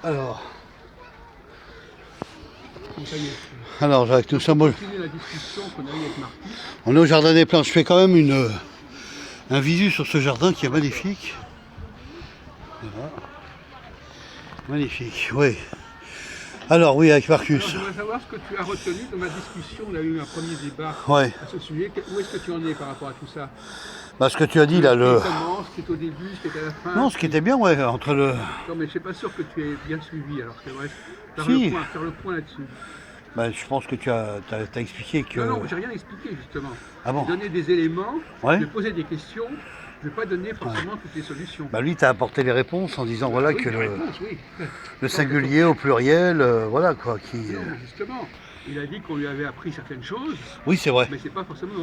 Alors, Donc ça y est. alors Jacques, nous On sommes au... continue la discussion qu'on a eue avec Marquis. on est au jardin des plantes. Je fais quand même un visu sur ce jardin qui est magnifique. Voilà. Magnifique, oui. Alors oui, avec Alors, Marcus. je voudrais savoir ce que tu as retenu de ma discussion. On a eu un premier débat Ouais. à ce sujet. Où est-ce que tu en es par rapport à tout ça? Bah, ce que tu as dit là, Ce qui commence, ce qui est au début, ce qui est à la fin. Non, ce qui était bien, ouais, entre le... Non, mais je ne suis pas sûr que tu aies bien suivi. Alors, c'est vrai. Si. Faire le point là-dessus. Bah, je pense que tu as expliqué que... Non, j'ai rien expliqué justement. Ah bon? J'ai donné des éléments, Ouais. j'ai posé des questions. Je ne vais pas donner forcément toutes les solutions. Bah, lui, tu as apporté les réponses en disant voilà Oui, que la réponse, oui. le singulier au pluriel, voilà quoi, qui... Non, justement. Il a dit qu'on lui avait appris certaines choses, Oui, c'est vrai. mais c'est pas forcément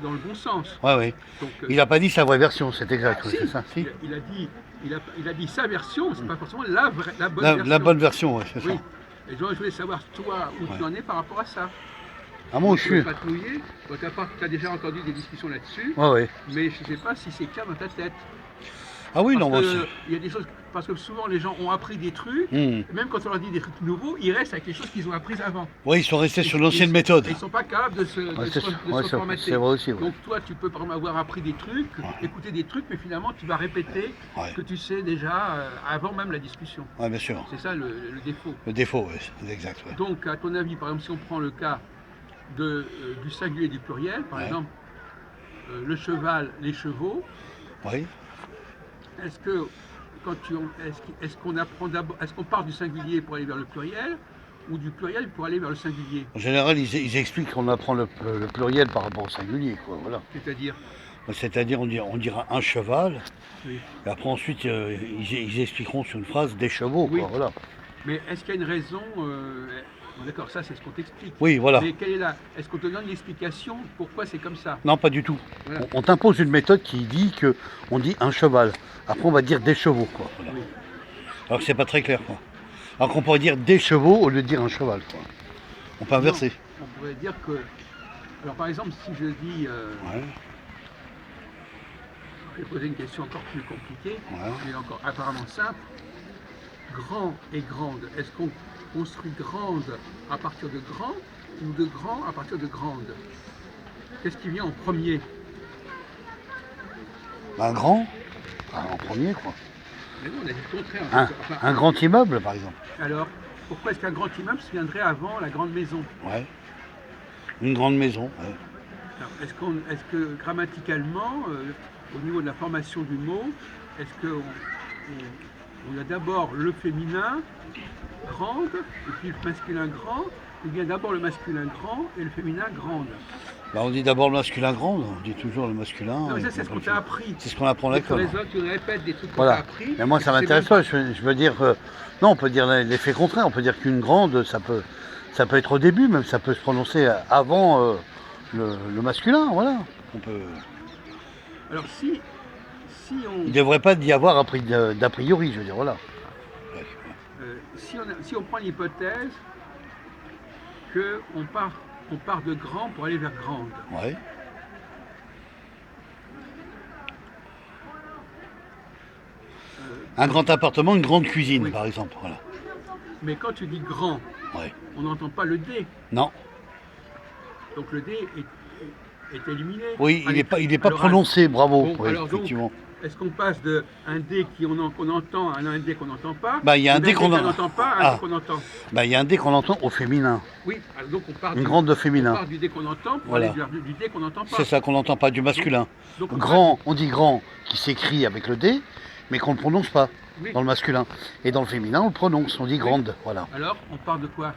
dans le bon sens. Ouais, oui. Donc, Il n'a pas dit sa vraie version, c'est exact, oui, si, c'est ça. Si. il a dit sa version, c'est pas forcément la bonne version. La bonne version, oui, c'est Oui. ça. Et donc, je voulais savoir, toi, où tu en es par rapport à ça. Ah, moi, je Tu ne suis... veux pas te mouiller. Tu as déjà entendu des discussions là-dessus, Ouais, ouais. mais je ne sais pas si c'est clair dans ta tête. Ah oui, Parce non, moi que aussi. il y a des choses, parce que souvent les gens ont appris des trucs, et même quand on leur dit des trucs nouveaux, ils restent avec les choses qu'ils ont apprises avant. Oui, ils sont restés sur l'ancienne méthode. Et ils ne sont pas capables de se reformater. C'est vrai aussi, ouais. Donc toi, tu peux par exemple avoir appris des trucs, écouter des trucs, mais finalement tu vas répéter ce que tu sais déjà avant même la discussion. Oui, bien sûr. C'est ça le défaut. Le défaut, oui, c'est exact. Ouais. Donc à ton avis, par exemple, si on prend le cas du singulier et du pluriel, par exemple, le cheval, les chevaux, Oui. est-ce que est-ce qu'on apprend d'abord, est-ce qu'on part du singulier pour aller vers le pluriel ou du pluriel pour aller vers le singulier? En général, ils expliquent qu'on apprend le pluriel par rapport au singulier, quoi, voilà. C'est-à-dire? C'est-à-dire, on dira un cheval, Oui. et après ensuite, ils expliqueront sur une phrase des chevaux, Oui. quoi, voilà. Mais est-ce qu'il y a une raison bon, d'accord, ça c'est ce qu'on t'explique. Oui, voilà. Mais est-ce qu'on te donne l'explication pourquoi c'est comme ça? Non, pas du tout. Voilà. On t'impose une méthode qui dit que on dit un cheval. Après, on va dire des chevaux, quoi. Voilà. Oui. Alors que c'est pas très clair, quoi. Alors qu'on pourrait dire des chevaux au lieu de dire un cheval, quoi. On peut inverser. Non, on pourrait dire que... Alors par exemple, si je dis... Ouais. Je vais poser une question encore plus compliquée, Ouais. mais encore apparemment simple. Grand et grande, est-ce qu'on construit grande à partir de grand ou de grand à partir de grande? Qu'est-ce qui vient en premier? Un grand, en premier, quoi. Mais non, on a dit le contraire. Un grand immeuble, par exemple. Alors, pourquoi est-ce qu'un grand immeuble se viendrait avant la grande maison? Ouais. Une grande maison. Ouais. Alors, est-ce que grammaticalement, au niveau de la formation du mot, est-ce qu'on on a d'abord le féminin grande et puis le masculin grand, ou bien d'abord le masculin grand et le féminin grande? Bah, on dit d'abord le masculin grand, on dit toujours le masculin. Non, mais ça, c'est ce qu'on t'a appris. C'est ce qu'on apprend à l'école. Tu répètes des trucs qu'on Voilà. t'a appris. Mais moi, ça m'intéresse pas. Je veux dire, non, on peut dire l'effet contraire. On peut dire qu'une grande, ça peut être au début, même ça peut se prononcer avant le masculin. Voilà. On peut. Alors si on... Il ne devrait pas y avoir d'a priori, je veux dire, voilà. si on prend l'hypothèse qu'on part de grand pour aller vers grande. Ouais. Un grand appartement, une grande cuisine, oui. Par exemple. Voilà. Mais quand tu dis grand, Ouais. on n'entend pas le D. Non. Donc le D est éliminé. Oui, il n'est pas prononcé, bravo. Bon, Oui, alors effectivement. donc, est-ce qu'on passe de un D qu'on entend à un D qu'on n'entend pas? Bah, il y a un D qu'on n'entend pas à un D qu'on entend. Bah, il y a un D qu'on entend au féminin. Oui, alors donc on part Une grande de féminin. On part du D qu'on entend pour Voilà. aller vers du D qu'on n'entend pas. C'est ça qu'on n'entend pas, du masculin. Donc, on dit grand qui s'écrit avec le D, mais qu'on ne prononce pas dans le masculin. Et dans le féminin, on le prononce, on dit grande. Voilà. Alors, on part de quoi?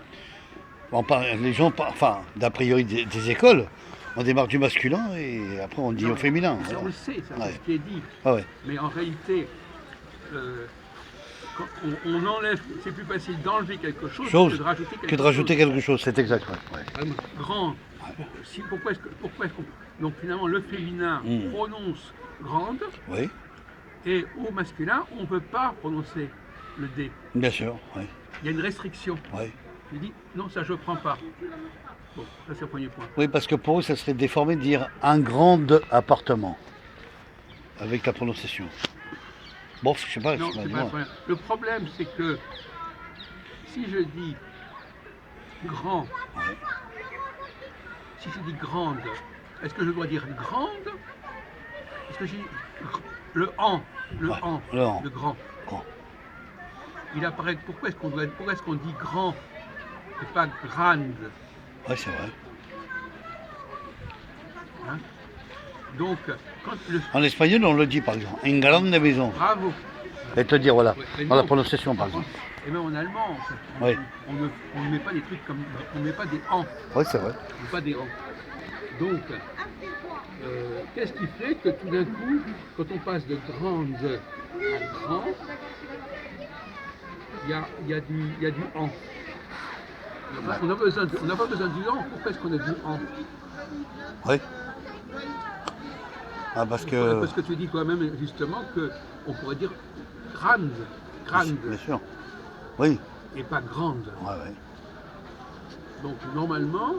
Les gens, enfin, d'a priori des écoles, on démarre du masculin et après on dit au féminin. Ça, Voilà. on le sait, ça, Ouais. c'est ce qui est dit. Ah ouais. Mais en réalité, quand on enlève, c'est plus facile d'enlever quelque chose que de rajouter quelque chose. C'est exact. Ouais. Grand. Pourquoi est-ce qu'on... Donc finalement, le féminin prononce grande. Oui. Et au masculin, on ne peut pas prononcer le D. Bien sûr. Ouais. Il y a une restriction. Ouais. Je dis, non, ça je ne prends pas. Bon, ça c'est le premier point. Oui, parce que pour eux, ça serait déformé de dire un grand appartement avec la prononciation. Bon, je sais pas. Non, c'est pas le problème. Le problème, c'est que si je dis grand, Ouais. si je dis grande, est-ce que je dois dire grande? Est-ce que j'ai le en, le Ouais, en, le en. le grand? Grand. Il apparaît. Pourquoi est-ce qu'on dit grand et pas grande, Ouais, c'est vrai. hein? Donc, quand le En espagnol, on le dit par exemple. Une grande maison. bravo. Et te dire, voilà, Ouais, mais dans la non, prononciation par exemple. et même en allemand, en fait, Oui. on ne met pas des trucs comme, on ne met pas des en, Oui, c'est vrai. on met pas des en. Donc, qu'est-ce qui fait que tout d'un coup, quand on passe de grande à grand, il y a du en. On n'a pas besoin du en. Pourquoi est-ce qu'on a du en? Oui. Ah, parce que. Parce que tu dis toi-même justement qu'on pourrait dire grande, Bien sûr. Oui. et pas grande. Ouais, ouais. Donc normalement,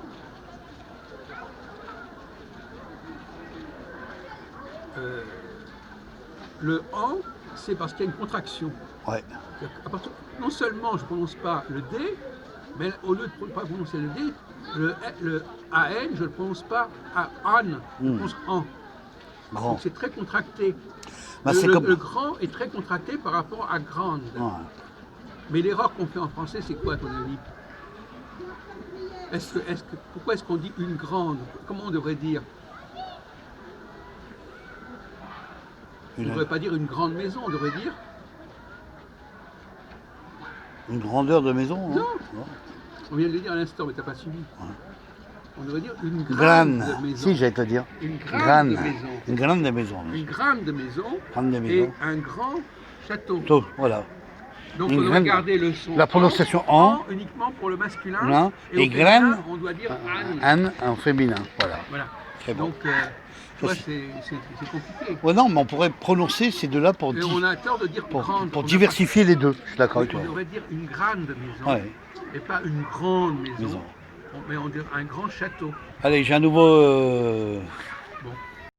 le en, c'est parce qu'il y a une contraction. Ouais. Non seulement je ne prononce pas le D, mais au lieu de ne pas prononcer le D, le AN, je ne le prononce pas à an, je le prononce en. Grand. Donc c'est très contracté. Bah, c'est comme. Le grand est très contracté par rapport à grande. Ouais. Mais l'erreur qu'on fait en français, c'est quoi à ton avis? Pourquoi est-ce qu'on dit une grande? Comment on devrait dire? On ne devrait pas dire une grande maison, on devrait dire Une grandeur de maison. Hein. non. On vient de le dire à l'instant, mais tu n'as pas suivi. Ouais. On devrait dire une Grande. grande maison. Si, j'allais te dire. Une grande Grande. maison. Une grande maison. Une grande maison Grande et maison. un grand château. Tout, voilà. Donc Une on doit grande- garder le son La prononciation en. uniquement pour le masculin. Non. Et au Et féminin, grande. on doit dire Anne. Anne en féminin. Voilà. Voilà. Très bon. Donc, tu vois, Ça, c'est compliqué. Ouais, non, mais on pourrait prononcer ces deux-là pour, Et on a tort de dire grande. pour On a diversifier les deux. Je suis d'accord avec pas- toi. On devrait dire une grande maison Ouais. et pas une grande maison. Maison. Mais on dirait un grand château. Allez, j'ai un nouveau